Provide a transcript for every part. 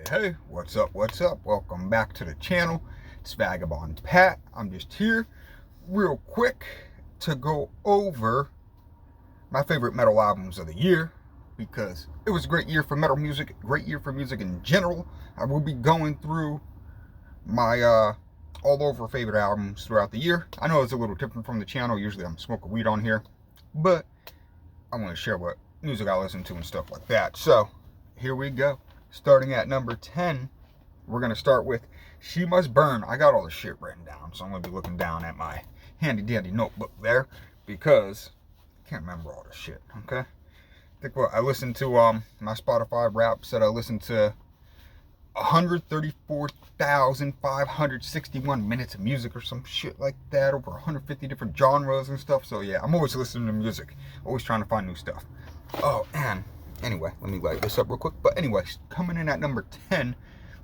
Hey, what's up, welcome back to the channel. It's Vagabond Pat. I'm just here real quick to go over my favorite metal albums of the year, because it was a great year for metal music, great year for music in general. I will be going through my all over favorite albums throughout the year. I know it's a little different from the channel. Usually I'm smoking weed on here, but I want to share what music I listen to and stuff like that. So here we go. Starting at number 10, we're going to start with She Must Burn. I got all the shit written down, so I'm going to be looking down at my handy dandy notebook there, because I can't remember all this shit, okay? I think I listened to, my Spotify rap said I listened to 134,561 minutes of music or some shit like that, over 150 different genres and stuff. So yeah, I'm always listening to music, always trying to find new stuff. Oh, and anyway, let me light this up real quick. But anyway, coming in at number 10,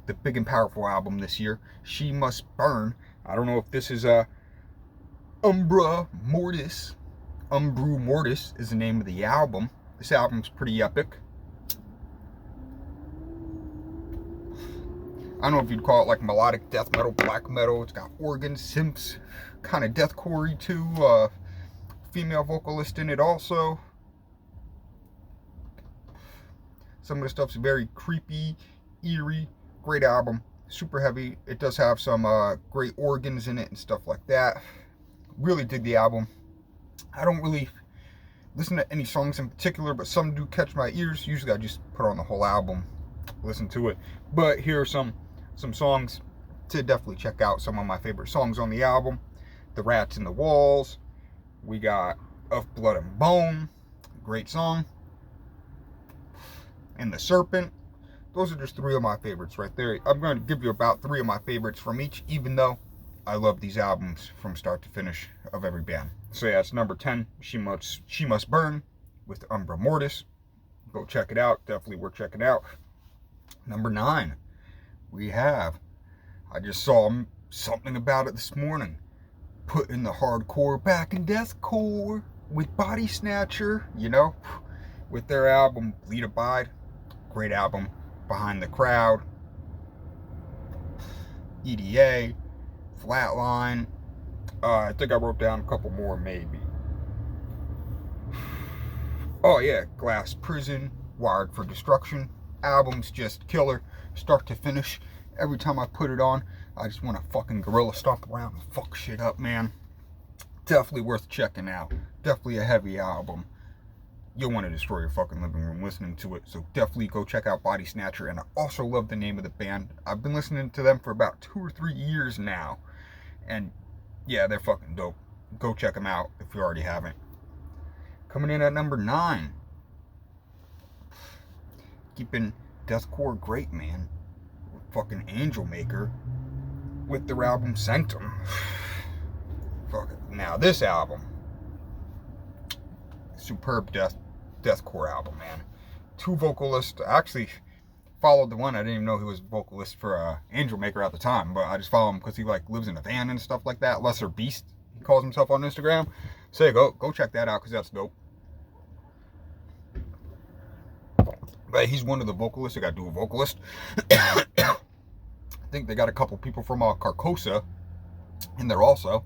the big and powerful album this year, She Must Burn. I don't know if this is Umbra Mortis. Umbru Mortis is the name of the album. This album's pretty epic. I don't know if you'd call it like melodic death metal, black metal. It's got organs, synths, kind of deathcore-y too. Female vocalist in it also. Some of the stuff's very creepy, eerie. Great album, super heavy. It does have some great organs in it and stuff like that. Really dig the album. I don't really listen to any songs in particular, but some do catch my ears. Usually I just put on the whole album, listen to it. But here are some songs to definitely check out. Some of my favorite songs on the album: The Rats in the Walls. We got Of Blood and Bone, great song. And The Serpent. Those are just three of my favorites right there. I'm going to give you about three of my favorites from each, even though I love these albums from start to finish of every band. So yeah, it's number 10, She Must Burn with Umbra Mortis. Go check it out, definitely worth checking out. Number 9, we have, I just saw something about it this morning, putting the hardcore back in deathcore with Body Snatcher, you know, with their album Bleed Abide. Great album. Behind the Crowd, EDA, Flatline. I think I wrote down a couple more maybe. Oh yeah, Glass Prison, Wired for Destruction. Album's just killer, start to finish. Every time I put it on, I just want to fucking gorilla stomp around and fuck shit up, man. Definitely worth checking out. Definitely a heavy album. You'll want to destroy your fucking living room listening to it. So definitely go check out Body Snatcher. And I also love the name of the band. I've been listening to them for about 2 or 3 years now. And yeah, they're fucking dope. Go check them out if you already haven't. Coming in at number 9. Keeping deathcore great, man. Fucking Angel Maker with their album Sanctum. Fuck it. Now this album, superb deathcore album, man. 2 vocalists. I actually followed the one. I didn't even know he was vocalist for Angel Maker at the time, but I just follow him because he like lives in a van and stuff like that. Lesser Beast, he calls himself on Instagram. So yeah, go check that out because that's dope. But he's one of the vocalists. They got dual vocalist. I think they got a couple people from Carcosa in there also.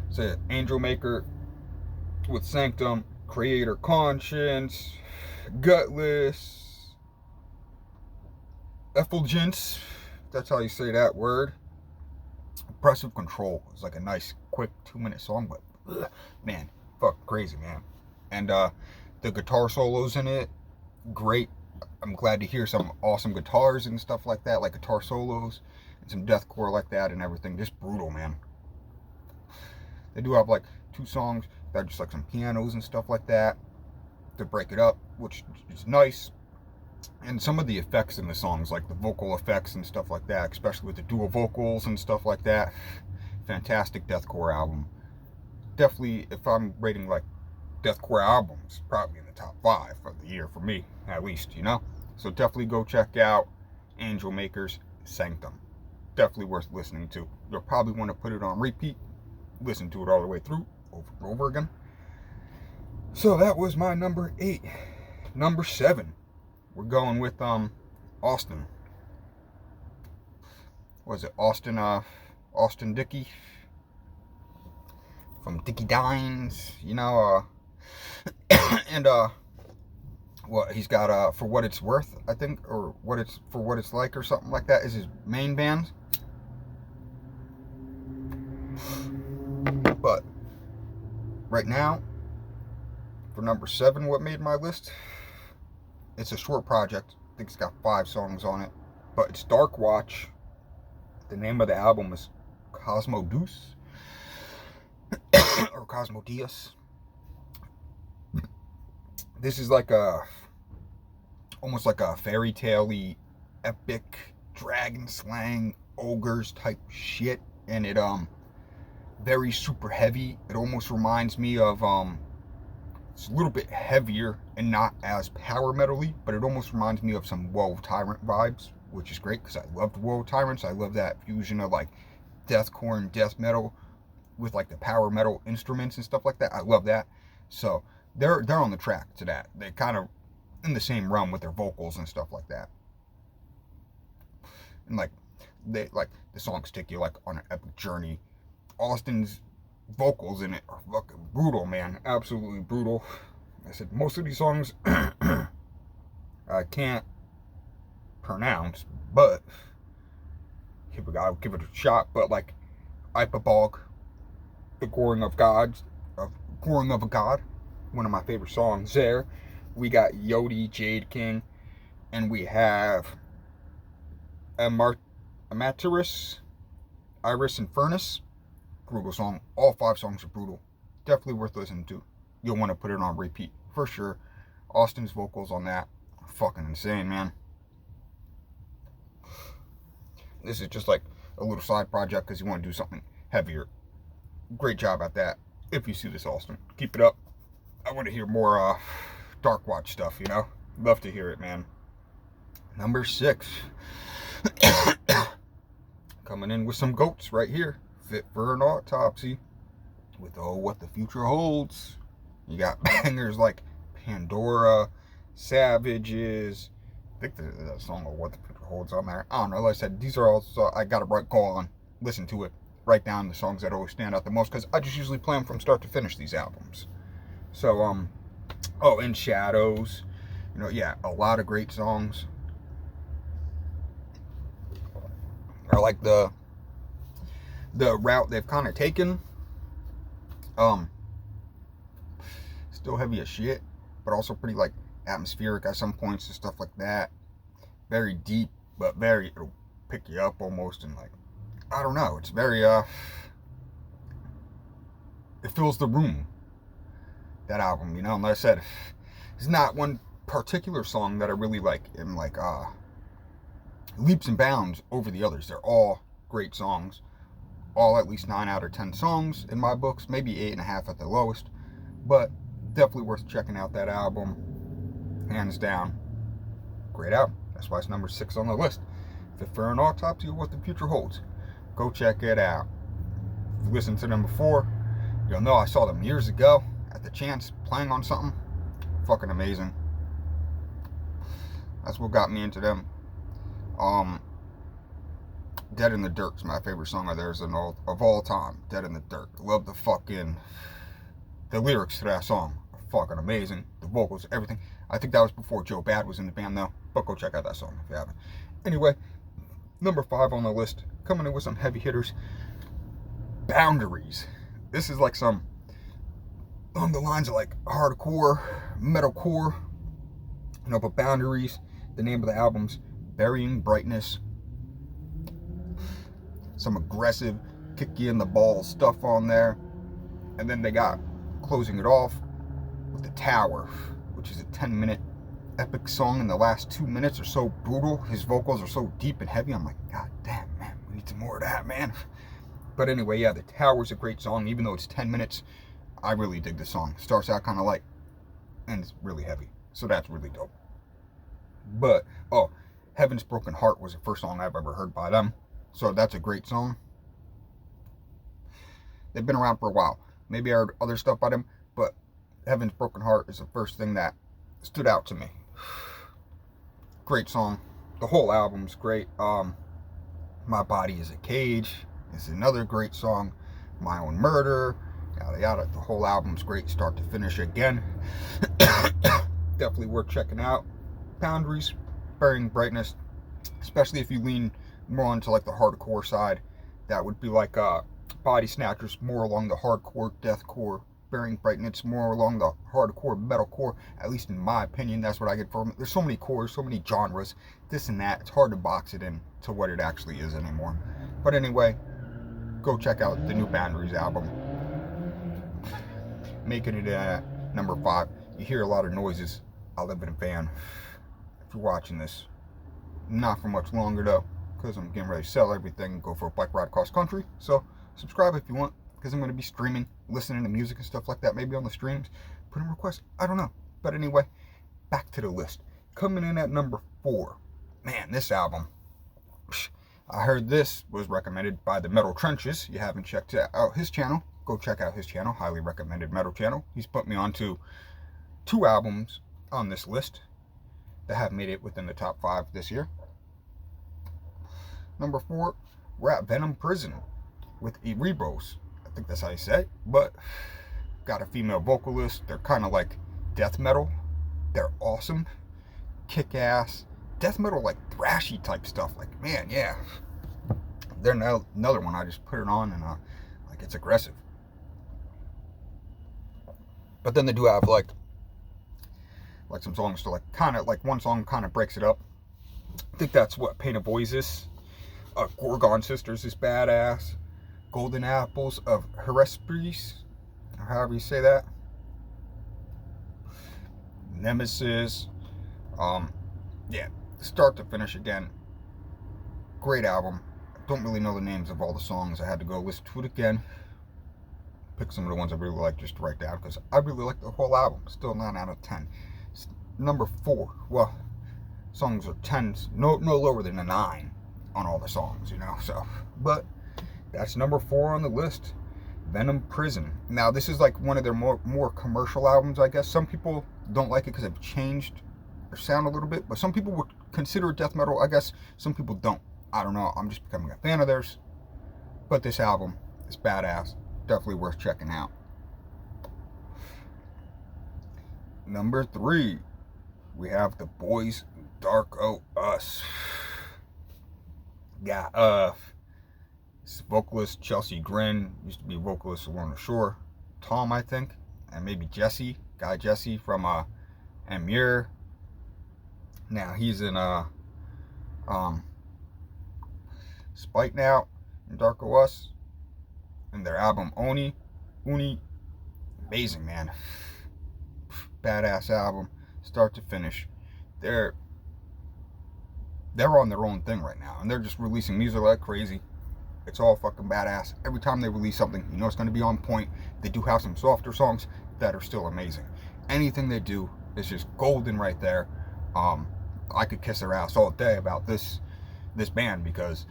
So Angel Maker with Sanctum, Creator Conscience, Gutless, Effulgence, that's how you say that word. Oppressive Control. It's like a nice, quick 2-minute song, but man, fuck crazy, man. And the guitar solos in it, great. I'm glad to hear some awesome guitars and stuff like that, like guitar solos and some deathcore like that and everything. Just brutal, man. They do have like 2 songs that are just like some pianos and stuff like that to break it up, which is nice. And some of the effects in the songs, like the vocal effects and stuff like that, especially with the dual vocals and stuff like that. Fantastic deathcore album. Definitely, if I'm rating like deathcore albums, probably in the top 5 of the year for me, at least, you know? So definitely go check out Angel Maker's Sanctum. Definitely worth listening to. You'll probably want to put it on repeat, listen to it all the way through, over and over again. So that was my number 8. Number 7, we're going with Austin. Was it Austin? Austin Dickey from Dickey Dines, you know. And what he's got, For What It's Worth, I think, or For What It's Like, or something like that, is his main band. But right now, for number 7, what made my list, it's a short project. I think it's got 5 songs on it, but it's Dark Watch. The name of the album is Cosmo Deuce or Cosmo Diaz. This is like almost like a fairy tale-y, epic dragon slang ogres type shit, and it very super heavy. It almost reminds me of it's a little bit heavier and not as power metal-y, but it almost reminds me of some Woe Tyrant vibes, which is great because I loved Woe Tyrants. I love that fusion of like deathcore and death metal with like the power metal instruments and stuff like that. I love that. So they're on the track to that. They kind of in the same realm with their vocals and stuff like that. And like the songs take you like on an epic journey. Austin's vocals in it are fucking brutal, man. Absolutely brutal. I said most of these songs I can't pronounce, but I'll give it a shot. But like Ipabog, The Goring of a God, one of my favorite songs there. We got Yodi, Jade King, and we have Amateris, Iris and Furnace. Brutal song. All 5 songs are brutal. Definitely worth listening to. You'll want to put it on repeat for sure. Austin's vocals on that are fucking insane, man. This is just like a little side project because you want to do something heavier. Great job at that. If you see this, Austin, keep it up. I want to hear more Dark Watch stuff, you know? Love to hear it, man. Number 6. Coming in with some goats right here. Fit for an Autopsy with What the Future Holds. You got bangers like Pandora, Savages. I think there's a song of What the Future Holds on there. I don't know. Like I said, these are all, so I gotta go on, listen to it, write down the songs that always stand out the most, because I just usually play them from start to finish, these albums. So In Shadows, you know, yeah, a lot of great songs. I like the route they've kind of taken. Still heavy as shit, but also pretty like atmospheric at some points and stuff like that. Very deep, but it'll pick you up almost, and like, I don't know, it's very it fills the room, that album, you know. And like I said, it's not one particular song that I really like in like leaps and bounds over the others. They're all great songs. All at least 9 out of 10 songs in my books, maybe 8.5 at the lowest, but definitely worth checking out that album, hands down. Great album. That's why it's number 6 on the list. Fit for an Autopsy of What the Future Holds. Go check it out. If you listened to them before, you'll know I saw them years ago at the Chance playing on something. Fucking amazing. That's what got me into them. Dead in the Dirt is my favorite song of theirs of all time. Dead in the Dirt. Love the lyrics to that song are fucking amazing. The vocals, everything. I think that was before Joe Bad was in the band though, but go check out that song if you haven't. Anyway, number 5 on the list, coming in with some heavy hitters. Boundaries. This is like some on the lines of like hardcore, metalcore, you know, but Boundaries, the name of the album's Burying Brightness. Some aggressive, kick you in the balls stuff on there. And then they got closing it off with The Tower, which is a 10-minute epic song, and the last 2 minutes are so brutal. His vocals are so deep and heavy. I'm like, God damn, man, we need some more of that, man. But anyway, yeah, The Tower's a great song. Even though it's 10 minutes, I really dig the song. Starts out kind of light, and it's really heavy. So that's really dope. But, Heaven's Broken Heart was the first song I've ever heard by them. So that's a great song. They've been around for a while. Maybe I heard other stuff by them, but Heaven's Broken Heart is the first thing that stood out to me. Great song. The whole album's great. My Body is a Cage is another great song. My Own Murder, yada yada. The whole album's great, start to finish again. Definitely worth checking out. Boundaries, Burying Brightness, especially if you lean more onto like the hardcore side. That would be like Body Snatchers, more along the hardcore, deathcore. Burying Brightness, more along the hardcore, metalcore. At least in my opinion, that's what I get from it. There's so many cores, so many genres, this and that. It's hard to box it in to what it actually is anymore. But anyway, go check out the new Boundaries album. Making it at number 5. You hear a lot of noises. I live in a van. If you're watching this, not for much longer though, because I'm getting ready to sell everything and go for a bike ride across country. So subscribe if you want, because I'm going to be streaming, listening to music and stuff like that, maybe on the streams, put in requests, I don't know. But anyway, back to the list. Coming in at number 4. Man, this album, I heard this was recommended by the Metal Trenches. You haven't checked out his channel, go check out his channel. Highly recommended metal channel. He's put me onto 2 albums on this list that have made it within the top 5 this year. Number 4, we're at Venom Prison with Erebos. I think that's how you say it, but got a female vocalist. They're kind of like death metal. They're awesome, kick-ass death metal, like thrashy type stuff. Like, man, yeah, they're another one. I just put it on and like, it's aggressive. But then they do have like some songs to like kind of like one song kind of breaks it up. I think that's what Painted Voices. Gorgon Sisters is badass. Golden Apples of Hesperides, or however you say that. Nemesis. Yeah, start to finish again. Great album. I don't really know the names of all the songs. I had to go listen to it again. Pick some of the ones I really like just to write down, because I really like the whole album. Still 9 out of 10. Number 4. Well, songs are 10s, no lower than a 9 on all the songs, you know. So, but that's number 4 on the list. Venom Prison. Now, this is like one of their more commercial albums, I guess. Some people don't like it because they've changed their sound a little bit, but some people would consider it death metal. I guess some people don't. I don't know. I'm just becoming a fan of theirs. But this album is badass. Definitely worth checking out. Number 3, we have the Boys Darko Us. Got vocalist Chelsea Grin, used to be vocalist of Lorna Shore. Tom, I think, and maybe Jesse, guy Jesse from Amir. Now he's in Spite Now and Darko Us, and their album Uni. Amazing, man. Badass album, start to finish. They're on their own thing right now, and they're just releasing music like crazy. It's all fucking badass. Every time they release something, you know it's going to be on point. They do have some softer songs that are still amazing. Anything they do is just golden right there. I could kiss their ass all day about this band, because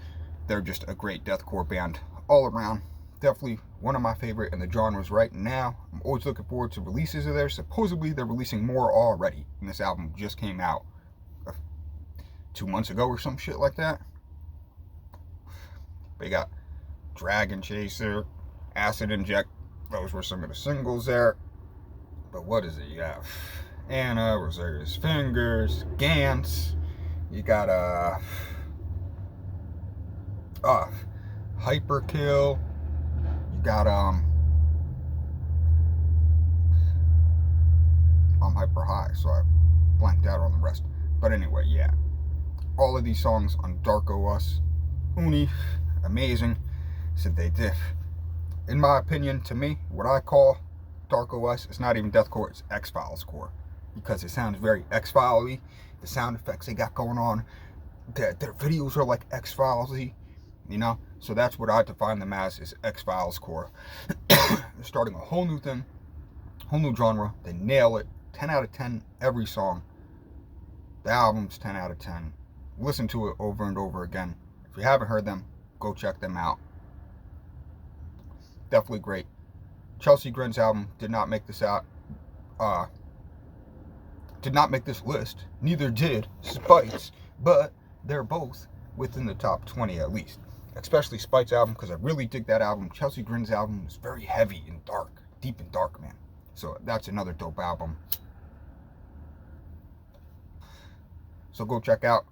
they're just a great deathcore band all around. Definitely one of my favorite in the genres right now. I'm always looking forward to releases of theirs. Supposedly they're releasing more already, and this album just came out 2 months ago or some shit like that. They got Dragon Chaser, Acid Inject. Those were some of the singles there. But what is it? You got Anna, Rosaria's Fingers, Gantz. You got Hyperkill. You got I'm hyper high, so I blanked out on the rest. But anyway, yeah. All of these songs on Darko Us, Uni, amazing. Synthé Diff. In my opinion, to me, what I call Darko Us, it's not even deathcore, it's X-Files core, because it sounds very X-Files-y. The sound effects they got going on, their videos are like X-Files-y, you know. So that's what I define them as, is X-Files core. They're starting a whole new thing, whole new genre. They nail it. 10 out of 10 every song. The album's 10 out of 10. Listen to it over and over again. If you haven't heard them, go check them out. Definitely great. Chelsea Grin's album did not make this out did not make this list. Neither did Spites, but they're both within the top 20 at least. Especially Spites' album, because I really dig that album. Chelsea Grin's album is very heavy and dark, deep and dark, man. So that's another dope album. So go check out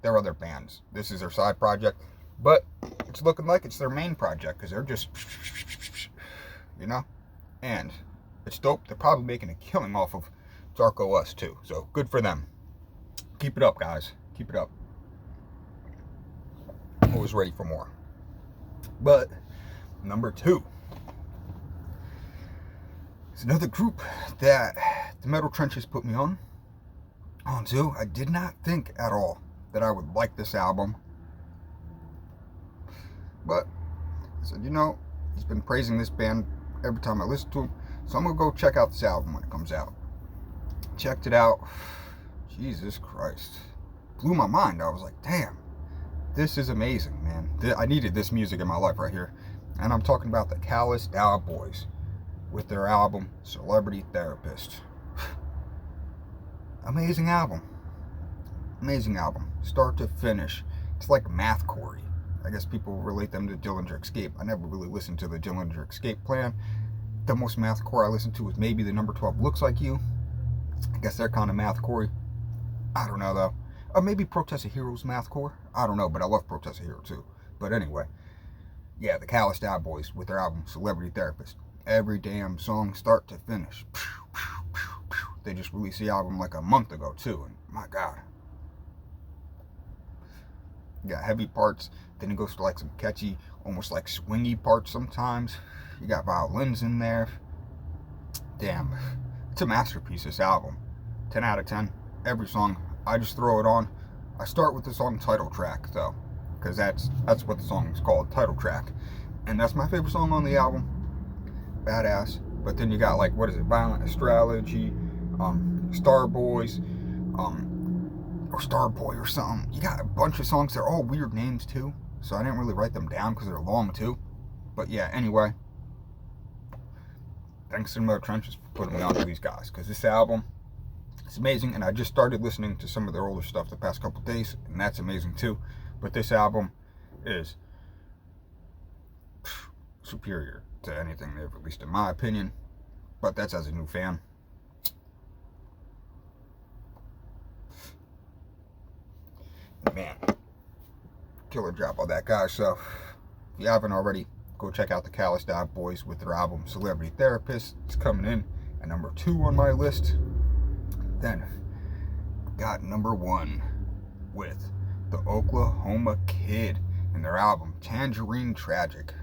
their other bands. This is their side project, but it's looking like it's their main project, because they're just, you know, and it's dope. They're probably making a killing off of Dark OS too, so good for them. Keep it up, guys. Keep it up. I'm always ready for more. But number 2 is another group that the Metal Trenches put me onto. I did not think at all that I would like this album, but I said, you know, he's been praising this band every time I listen to him, so I'm gonna go check out this album when it comes out. Checked it out. Jesus Christ, blew my mind. I was like, damn, this is amazing, man. I needed this music in my life right here. And I'm talking about the Calloused Out Boys with their album Celebrity Therapist. Amazing album. Amazing album, start to finish. It's like mathcore. I guess people relate them to Dillinger Escape. I never really listened to the Dillinger Escape Plan. The most mathcore I listened to was maybe the number 12 Looks Like You. I guess they're kind of mathcore. I don't know though. Or maybe Protest of Heroes mathcore. I don't know, but I love Protest of Hero too. But anyway, yeah, the Calloused Out Boys with their album Celebrity Therapist. Every damn song, start to finish. They just released the album like a month ago too, and my God. You got heavy parts, then it goes to like some catchy, almost like swingy parts sometimes. You got violins in there. Damn, it's a masterpiece, this album. 10 out of 10. Every song, I just throw it on. I start with the song title track though, because that's what the song is called, title track. And that's my favorite song on the album. Badass. But then you got like, what is it, Violent Astrology, Starboys, or Starboy or something. You got a bunch of songs. They're all weird names too, so I didn't really write them down because they're long too. But yeah, anyway, thanks to the Metal Trenches for putting me on to these guys, because this album, it's amazing. And I just started listening to some of their older stuff the past couple days, and that's amazing too. But this album is superior to anything they've released, in my opinion. But that's as a new fan. Man, killer job on that, guys. So if you haven't already, go check out the Calloused Out Boys with their album Celebrity Therapist. It's coming in at number 2 on my list. Then got number 1 with the Oklahoma Kid and their album Tangerine Tragic.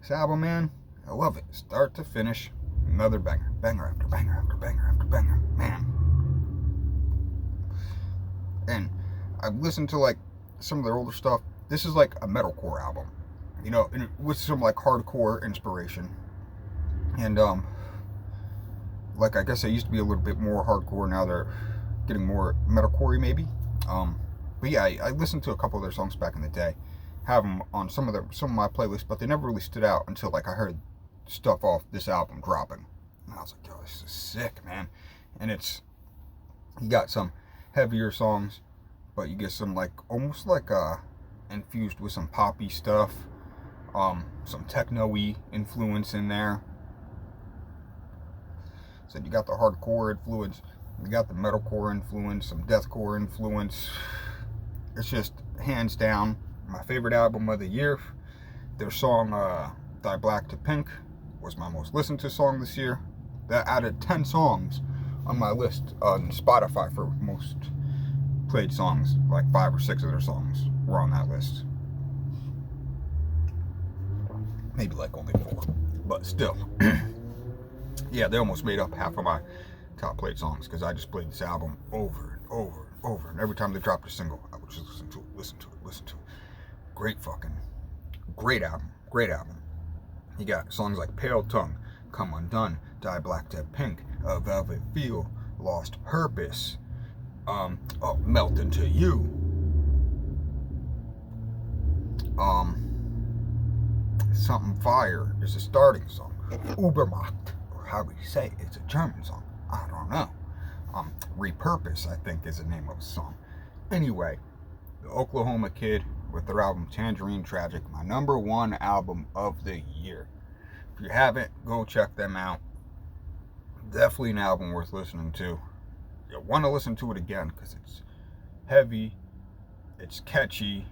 This album, man, I love it, start to finish. Another banger, banger after banger after banger after banger, man. And I've listened to like some of their older stuff. This is like a metalcore album, you know, and with some like hardcore inspiration. And like I guess they used to be a little bit more hardcore. Now they're getting more metalcore maybe. But yeah, I listened to a couple of their songs back in the day. Have them on some of my playlists, but they never really stood out until like I heard stuff off this album dropping. And I was like, yo, this is sick, man. And you got some heavier songs, but you get some like almost like infused with some poppy stuff, some techno-y influence in there. So you got the hardcore influence, you got the metalcore influence, some deathcore influence. It's just hands down my favorite album of the year. Their song Die Black to Pink was my most listened to song this year. That added 10 songs on my list on Spotify for most played songs. Like 5 or 6 of their songs were on that list. Maybe like only 4, but still. Yeah, they almost made up half of my top played songs, because I just played this album over and over and over, and every time they dropped a single, I would just listen to it. Great album. You got songs like Pale Tongue, Come Undone, Die Black to Pink, A Velvet Feel, Lost Purpose, Melt Into You, Something Fire is a starting song, Ubermacht, or how do you say it? It's a German song, I don't know, Repurpose, I think, is the name of the song. Anyway, the Oklahoma Kid with their album Tangerine Tragic, my #1 album of the year. If you haven't, go check them out. Definitely an album worth listening to. You'll want to listen to it again because it's heavy, it's catchy.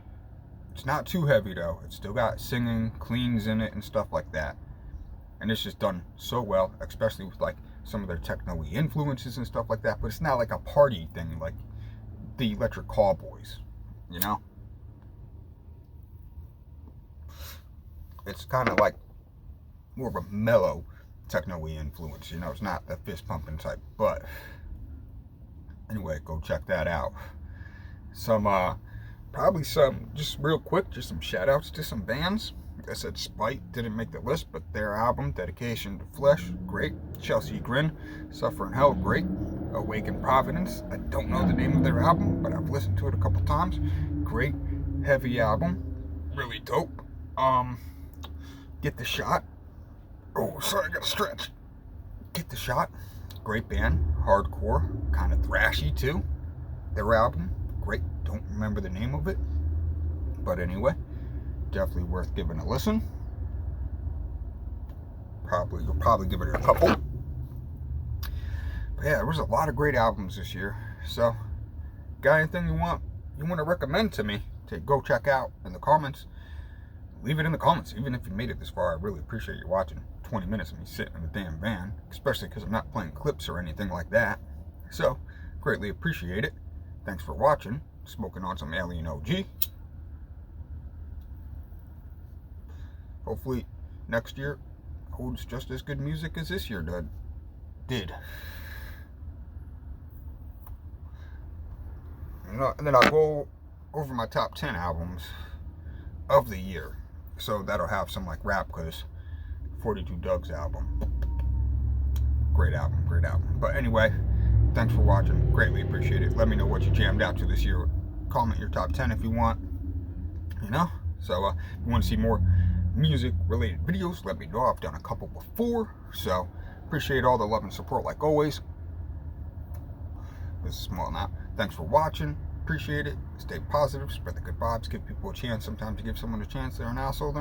It's not too heavy though. It's still got singing, cleans in it, and stuff like that. And it's just done so well, especially with like some of their techno-y influences and stuff like that. But it's not like a party thing like the Electric Callboys, you know? It's kind of like more of a mellow techno-y influence, you know? It's not the fist pumping type. But anyway, go check that out. Probably some, just real quick, just some shout outs to some bands. Like I said, Spite didn't make the list, but their album, Dedication to Flesh, great. Chelsea Grin, Suffer in Hell, great. Awaken Providence, I don't know the name of their album, but I've listened to it a couple times. Great, heavy album, really dope. Get the Shot. Oh, sorry, I gotta stretch. Get the Shot, great band, hardcore, kind of thrashy too. Their album, great. Don't remember the name of it, but anyway, definitely worth giving a listen. You'll probably give it a couple. But yeah, there was a lot of great albums this year. So, got anything you want to recommend to me to go check out in the comments? Leave it in the comments. Even if you made it this far, I really appreciate you watching. 20 minutes of me sitting in the damn van, especially because I'm not playing clips or anything like that. So, greatly appreciate it. Thanks for watching. Smoking on some Alien OG. Hopefully next year holds just as good music as this year did. And then I'll go over my top 10 albums of the year. So that'll have some like rap, because 42 Doug's album. Great album. But anyway, thanks for watching. Greatly appreciate it. Let me know what you jammed out to this year. Comment your top 10 if you want. You know? So if you want to see more music related videos, let me know. I've done a couple before. So appreciate all the love and support like always. This is small now. Thanks for watching. Appreciate it. Stay positive. Spread the good vibes. Give people a chance. Sometimes you give someone a chance. They're an asshole.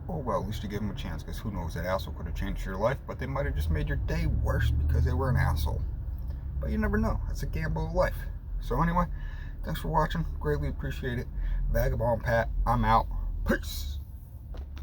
Oh well, at least you give them a chance, because who knows, that asshole could have changed your life, but they might have just made your day worse because they were an asshole. But you never know. That's a gamble of life. So anyway, thanks for watching. Greatly appreciate it. Vagabond Pat, I'm out. Peace.